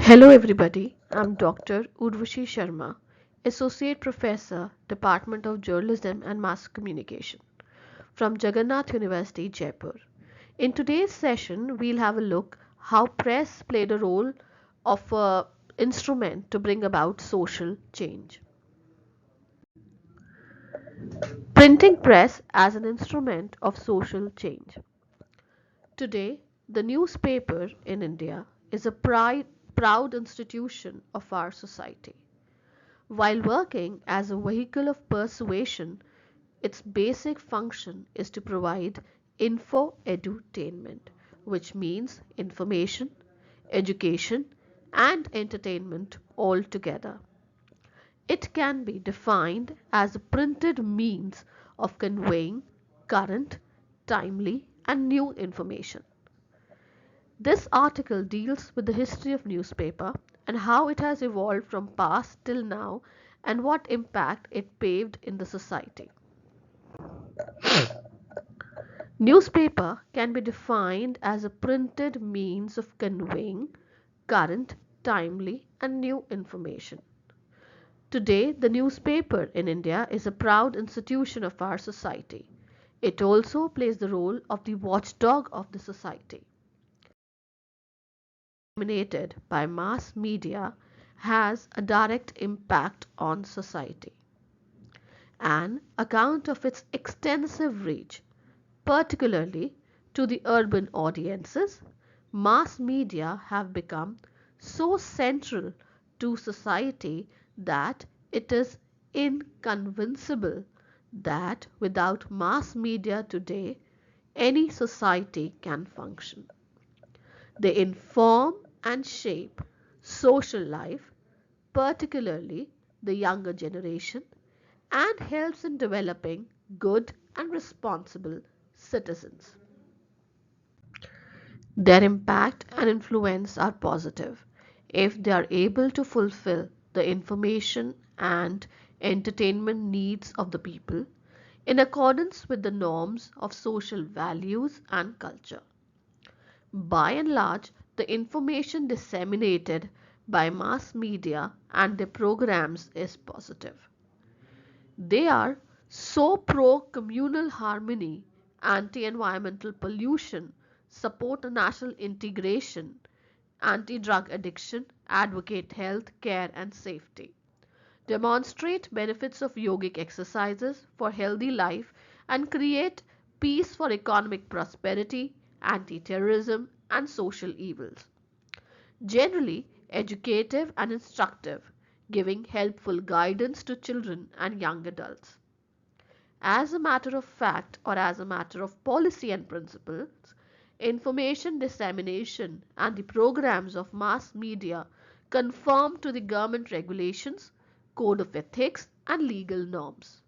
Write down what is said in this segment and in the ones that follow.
Hello everybody, I'm Dr. Urvashi Sharma, Associate Professor, Department of Journalism and Mass Communication from Jagannath University, Jaipur. In today's session, we'll have a look how press played a role of a instrument to bring about social change. Printing press as an instrument of social change. Today, the newspaper in India is a proud institution of our society. While working as a vehicle of persuasion, its basic function is to provide info-edutainment, which means information, education, and entertainment all together. It can be defined as a printed means of conveying current, timely, and new information. This article deals with the history of newspaper and how it has evolved from past till now and what impact it paved in the society. Newspaper can be defined as a printed means of conveying current, timely, and new information. Today, the newspaper in India is a proud institution of our society. It also plays the role of the watchdog of the society. Dominated by mass media has a direct impact on society. An account of its extensive reach, particularly to the urban audiences, mass media have become so central to society that it is inconceivable that without mass media today, any society can function. They inform and shape social life, particularly the younger generation, and helps in developing good and responsible citizens. Their impact and influence are positive if they are able to fulfill the information and entertainment needs of the people in accordance with the norms of social values and culture. By and large, the information disseminated by mass media and their programs is positive. They are so pro communal harmony, anti environmental pollution, support national integration, anti drug addiction, advocate health, care, and safety, demonstrate benefits of yogic exercises for healthy life, and create peace for economic prosperity, anti terrorism, and social evils. Generally educative and instructive, giving helpful guidance to children and young adults. As a matter of fact or as a matter of policy and principles, information dissemination and the programs of mass media conform to the government regulations, code of ethics, and legal norms.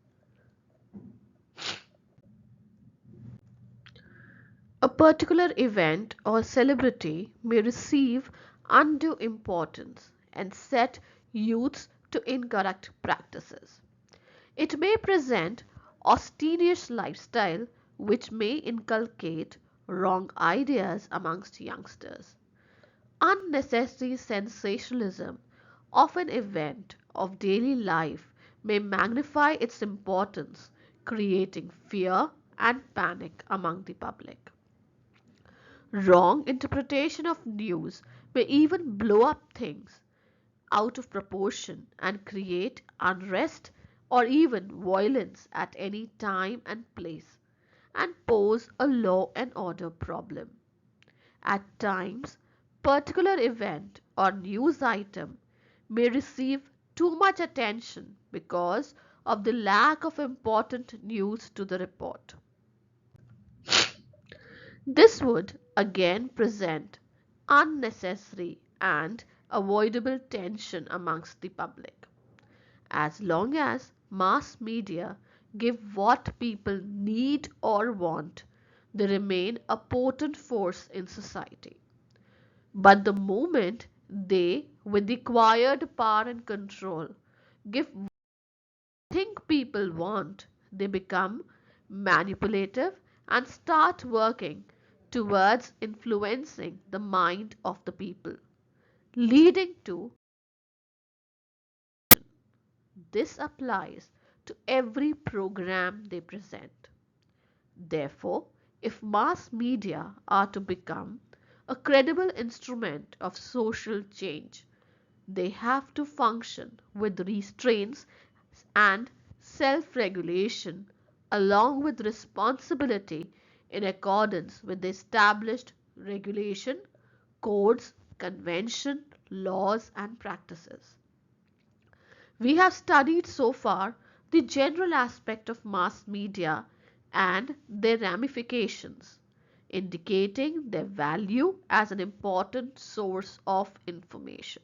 A particular event or celebrity may receive undue importance and set youths to incorrect practices. It may present ostentatious lifestyle which may inculcate wrong ideas amongst youngsters. Unnecessary sensationalism of an event of daily life may magnify its importance, creating fear and panic among the public. Wrong interpretation of news may even blow up things out of proportion and create unrest or even violence at any time and place and pose a law and order problem. At times, particular event or news item may receive too much attention because of the lack of important news to the report. This would again present unnecessary and avoidable tension amongst the public. As long as mass media give what people need or want, they remain a potent force in society. But the moment they, with the acquired power and control, give what they think people want, they become manipulative and start working towards influencing the mind of the people, leading to this applies to every program they present. Therefore, if mass media are to become a credible instrument of social change, they have to function with restraints and self regulation along with responsibility in accordance with the established regulation, codes, convention, laws, and practices. We have studied so far the general aspect of mass media and their ramifications, indicating their value as an important source of information.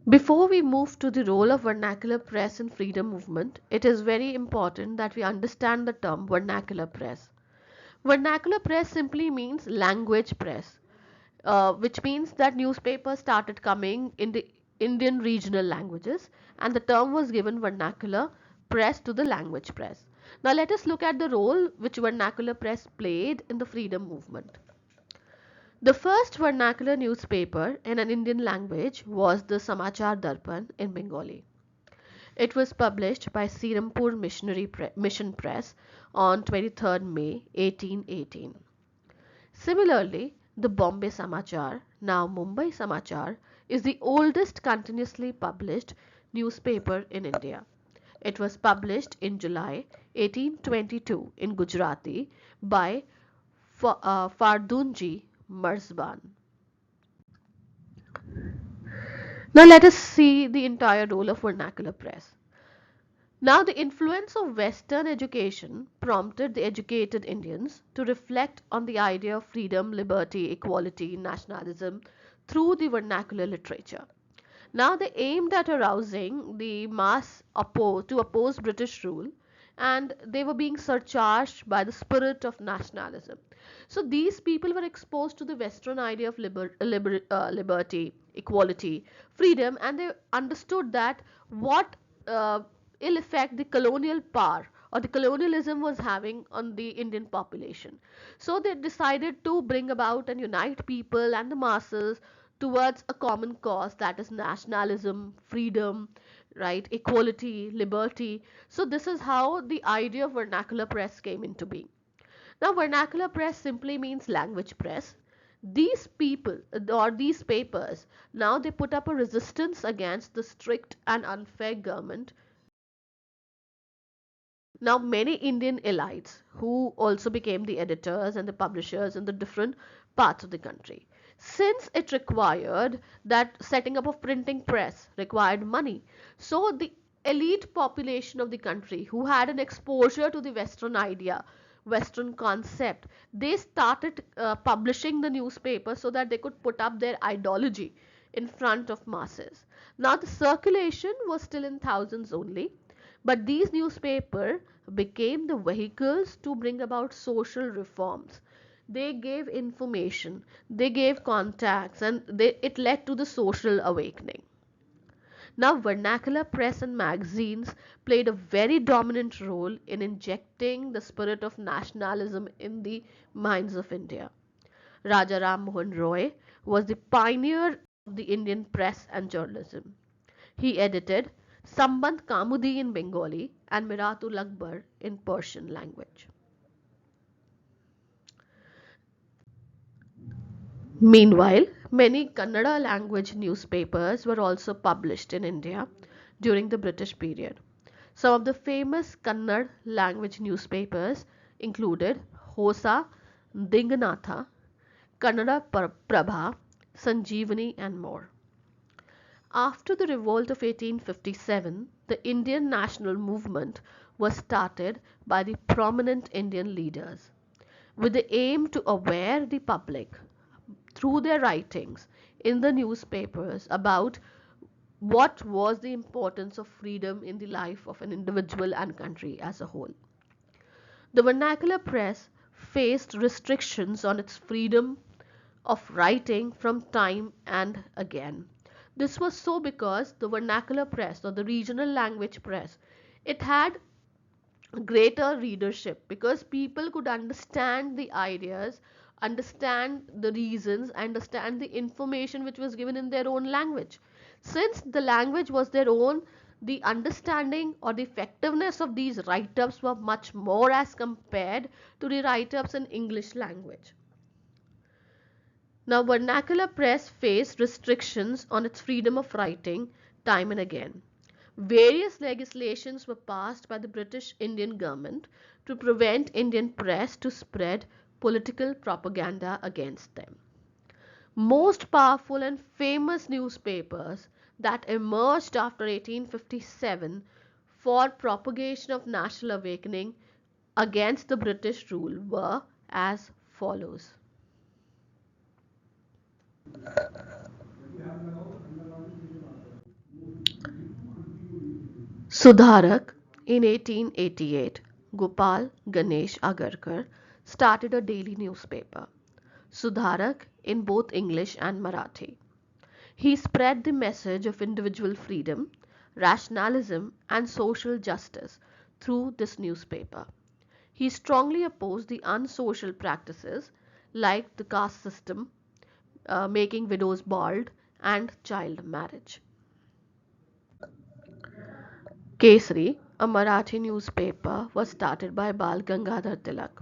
Before we move to the role of vernacular press in freedom movement, it is very important that we understand the term vernacular press. Vernacular press simply means language press, which means that newspapers started coming in the Indian regional languages, and the term was given vernacular press to the language press. Now, let us look at the role which vernacular press played in the freedom movement. The first vernacular newspaper in an Indian language was the Samachar Darpan in Bengali. It was published by Serampore Mission Press on 23rd May 1818. Similarly, the Bombay Samachar, now Mumbai Samachar, is the oldest continuously published newspaper in India. It was published in July 1822 in Gujarati by Fardunji Marzban. Now let us see the entire role of vernacular press. Now, the influence of Western education prompted the educated Indians to reflect on the idea of freedom, liberty, equality, nationalism through the vernacular literature. Now, they aimed at arousing the mass to oppose British rule, and they were being surcharged by the spirit of nationalism. So, these people were exposed to the Western idea of liberty, equality, freedom, and they understood that what ill effect the colonial power or the colonialism was having on the Indian population. So they decided to bring about and unite people and the masses towards a common cause, that is nationalism, freedom, right, equality, liberty. So this is how the idea of vernacular press came into being. Now, vernacular press simply means language press. These people or these papers, now they put up a resistance against the strict and unfair government. Now, many Indian elites who also became the editors and the publishers in the different parts of the country. Since it required that setting up of printing press required money, so the elite population of the country who had an exposure to the Western idea, Western concept, they started publishing the newspaper so that they could put up their ideology in front of masses. Now, the circulation was still in thousands only, but these newspapers became the vehicles to bring about social reforms. They gave information, they gave contacts, and it led to the social awakening. Now, vernacular press and magazines played a very dominant role in injecting the spirit of nationalism in the minds of India. Raja Ram Mohan Roy was the pioneer of the Indian press and journalism. He edited Samband Kamudi in Bengali and Miratul Akbar in Persian language. Meanwhile, many Kannada language newspapers were also published in India during the British period. Some of the famous Kannada language newspapers included Hosa, Dinganatha, Kannada Prabha, Sanjeevani, and more. After the revolt of 1857, the Indian national movement was started by the prominent Indian leaders with the aim to aware the public through their writings in the newspapers about what was the importance of freedom in the life of an individual and country as a whole. The vernacular press faced restrictions on its freedom of writing from time and again. This was so because the vernacular press or the regional language press, it had greater readership because people could understand the ideas understand the reasons, understand the information which was given in their own language. Since the language was their own, the understanding or the effectiveness of these write-ups were much more as compared to the write-ups in English language. Now, vernacular press faced restrictions on its freedom of writing time and again. Various legislations were passed by the British Indian government to prevent Indian press to spread political propaganda against them. Most powerful and famous newspapers that emerged after 1857 for propagation of national awakening against the British rule were as follows. Sudharak in 1888, Gopal Ganesh Agarkar started a daily newspaper, Sudharak in both English and Marathi. He spread the message of individual freedom, rationalism, and social justice through this newspaper. He strongly opposed the unsocial practices like the caste system, making widows bald, and child marriage. Kesari, a Marathi newspaper, was started by Bal Gangadhar Tilak,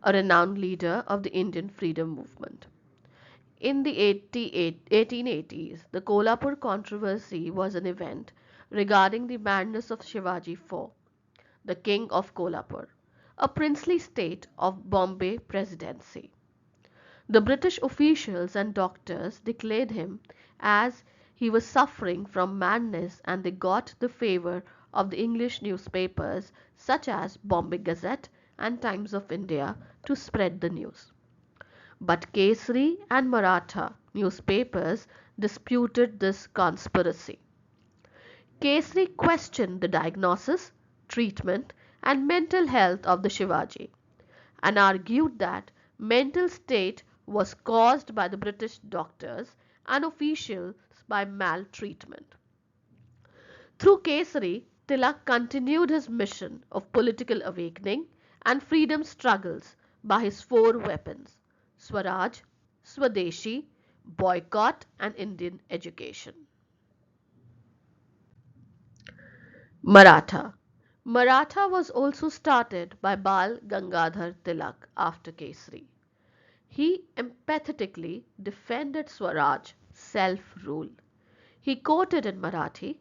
a renowned leader of the Indian freedom movement. In the 1880s, the Kolhapur controversy was an event regarding the madness of Shivaji IV, the king of Kolhapur, a princely state of Bombay Presidency. The British officials and doctors declared him as he was suffering from madness, and they got the favor of the English newspapers such as Bombay Gazette and Times of India to spread the news. But Kesari and Maratha newspapers disputed this conspiracy. Kesari questioned the diagnosis, treatment, and mental health of the Shivaji and argued that mental state was caused by the British doctors and officials by maltreatment. Through Kesari, Tilak continued his mission of political awakening and freedom struggles by his four weapons: Swaraj, Swadeshi, boycott, and Indian education. Maratha. Maratha was also started by Bal Gangadhar Tilak after Kesari. He empathetically defended Swaraj, self-rule. He quoted in Marathi,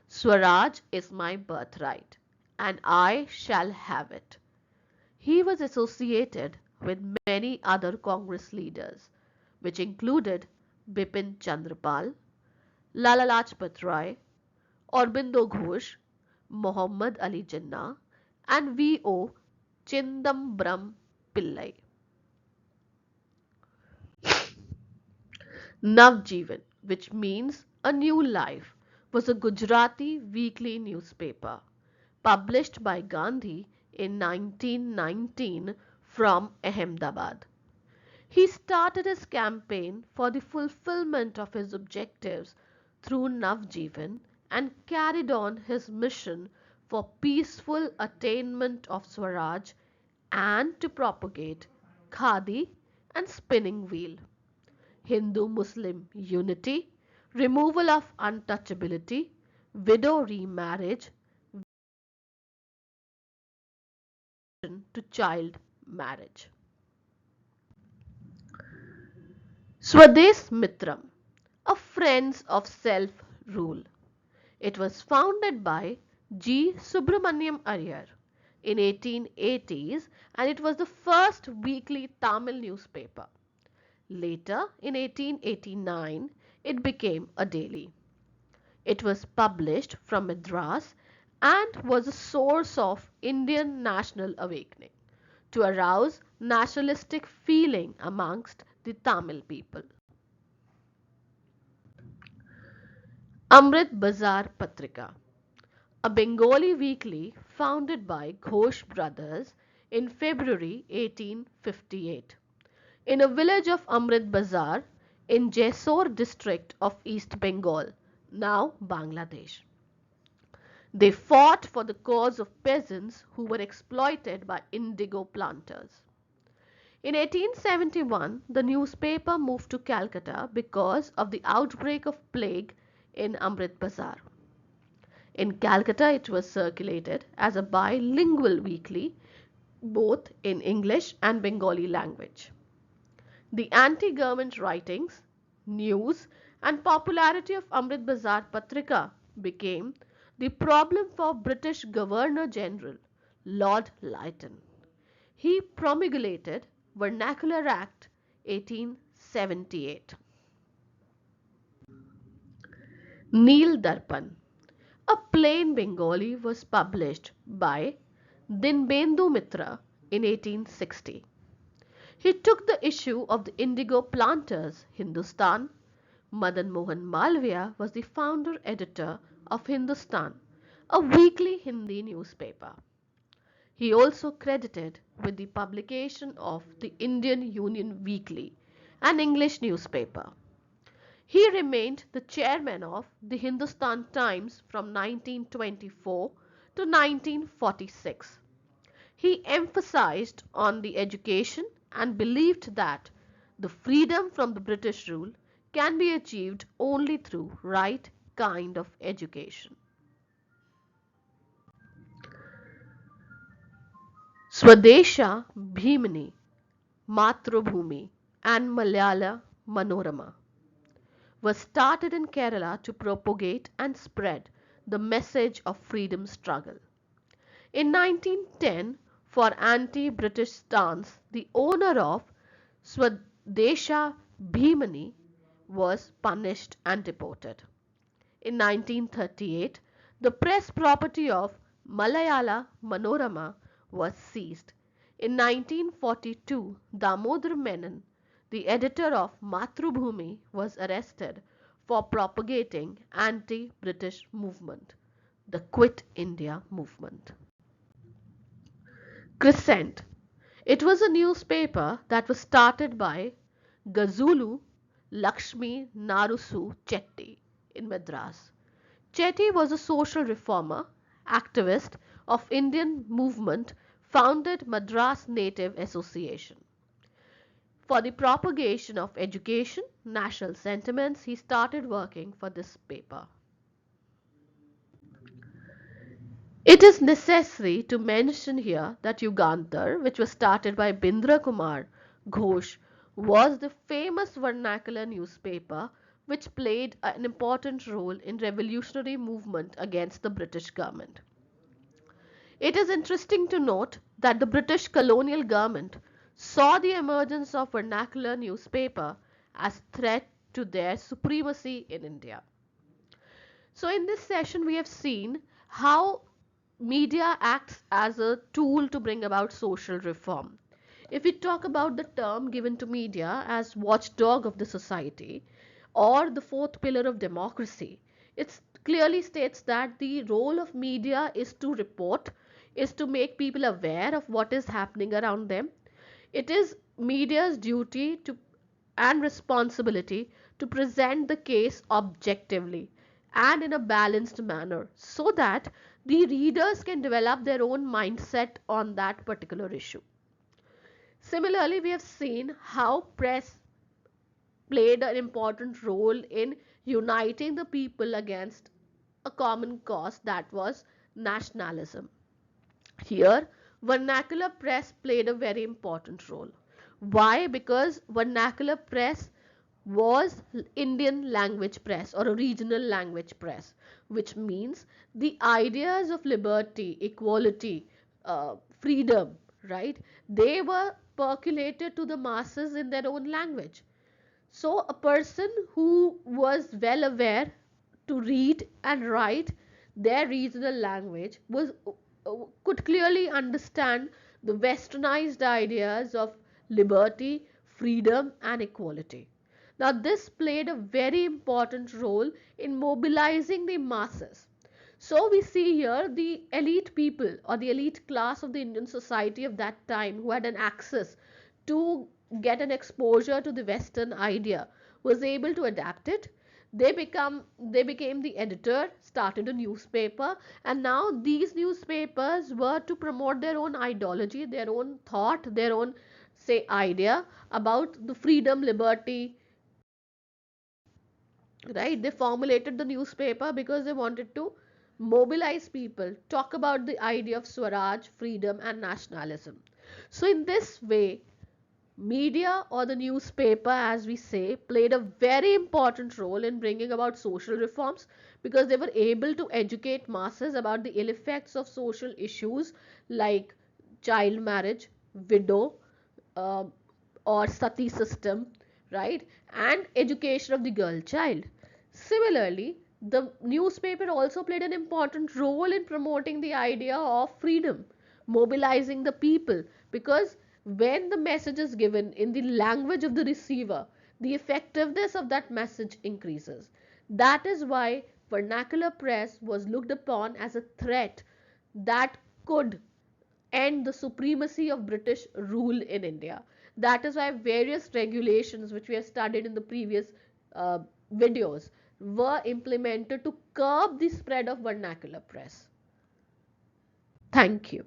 "Swaraj is my birthright, and I shall have it." He was associated with many other Congress leaders, which included Bipin Chandrapal, Lala Lajpat Rai, Aurobindo Ghosh, Muhammad Ali Jinnah, and V.O. Chindambaram Pillai. Navjeevan, which means a new life, was a Gujarati weekly newspaper published by Gandhi in 1919 from Ahmedabad. He started his campaign for the fulfillment of his objectives through Navjeevan and carried on his mission for peaceful attainment of Swaraj and to propagate khadi and spinning wheel, Hindu-Muslim unity, removal of untouchability, widow remarriage, to child marriage. Swadesh Mitram, a Friends of Self-Rule. It was founded by G. Subramaniam Iyer in 1880s, and it was the first weekly Tamil newspaper. Later, in 1889, it became a daily. It was published from Madras and was a source of Indian national awakening to arouse nationalistic feeling amongst the Tamil people. Amrit Bazar Patrika, a Bengali weekly founded by Ghosh brothers in February 1858 in a village of Amrit Bazar in Jessore district of East Bengal, now Bangladesh. They fought for the cause of peasants who were exploited by indigo planters. In 1871, the newspaper moved to Calcutta because of the outbreak of plague in Amrit Bazar. In Calcutta, it was circulated as a bilingual weekly, both in English and Bengali language. The anti-government writings, news, and popularity of Amrit Bazar Patrika became the problem for British Governor General Lord Lytton. He promulgated Vernacular Act 1878. Neel Darpan, a plain Bengali, was published by Dinbendu Mitra in 1860. He took the issue of the indigo planters, Hindustan. Madan Mohan Malviya was the founder editor of Hindustan, a weekly Hindi newspaper. He also credited with the publication of the Indian Union Weekly, an English newspaper. He remained the chairman of the Hindustan Times from 1924 to 1946. He emphasized on the education and believed that the freedom from the British rule can be achieved only through right kind of education. Swadesha Bhimini, Matrubhumi, and Malayala Manorama was started in Kerala to propagate and spread the message of freedom struggle. In 1910, for anti-British stance, the owner of Swadesha Bhimani was punished and deported. In 1938, the press property of Malayala Manorama was seized. In 1942, Damodar Menon, the editor of Matrubhumi, was arrested for propagating anti-British movement, the Quit India movement. Crescent. It was a newspaper that was started by Gazulu Lakshmi Narusu Chetty in Madras. Chetty was a social reformer, activist of Indian movement, founded Madras Native Association. For the propagation of education, national sentiments, he started working for this paper. It is necessary to mention here that Yugantar, which was started by Bindra Kumar Ghosh, was the famous vernacular newspaper which played an important role in revolutionary movement against the British government. It is interesting to note that the British colonial government saw the emergence of vernacular newspaper as threat to their supremacy in India. So in this session we have seen how media acts as a tool to bring about social reform. If we talk about the term given to media as watchdog of the society or the fourth pillar of democracy, it clearly states that the role of media is to report, is to make people aware of what is happening around them. It is media's duty to and responsibility to present the case objectively and in a balanced manner so that the readers can develop their own mindset on that particular issue. Similarly, we have seen how press played an important role in uniting the people against a common cause, that was nationalism. Here, vernacular press played a very important role. Why? Because vernacular press was Indian language press or a regional language press, which means the ideas of liberty, equality, freedom, right? They were percolated to the masses in their own language. So, a person who was well aware to read and write their regional language could clearly understand the westernized ideas of liberty, freedom, and equality. Now, this played a very important role in mobilizing the masses. So, we see here the elite people or the elite class of the Indian society of that time who had an access to get an exposure to the Western idea was able to adapt it. They became the editor, started a newspaper, and now these newspapers were to promote their own ideology, their own thought, their own say, idea about the freedom, liberty, right? They formulated the newspaper because they wanted to mobilize people, talk about the idea of Swaraj, freedom, and nationalism. So, in this way, media or the newspaper, as we say, played a very important role in bringing about social reforms because they were able to educate masses about the ill effects of social issues like child marriage, widow, uh, or sati system, right, and education of the girl child. Similarly, the newspaper also played an important role in promoting the idea of freedom, mobilizing the people, because when the message is given in the language of the receiver, the effectiveness of that message increases. That is why vernacular press was looked upon as a threat that could end the supremacy of British rule in India. That is why various regulations, which we have studied in the previous uh, videos, were implemented to curb the spread of vernacular press. Thank you.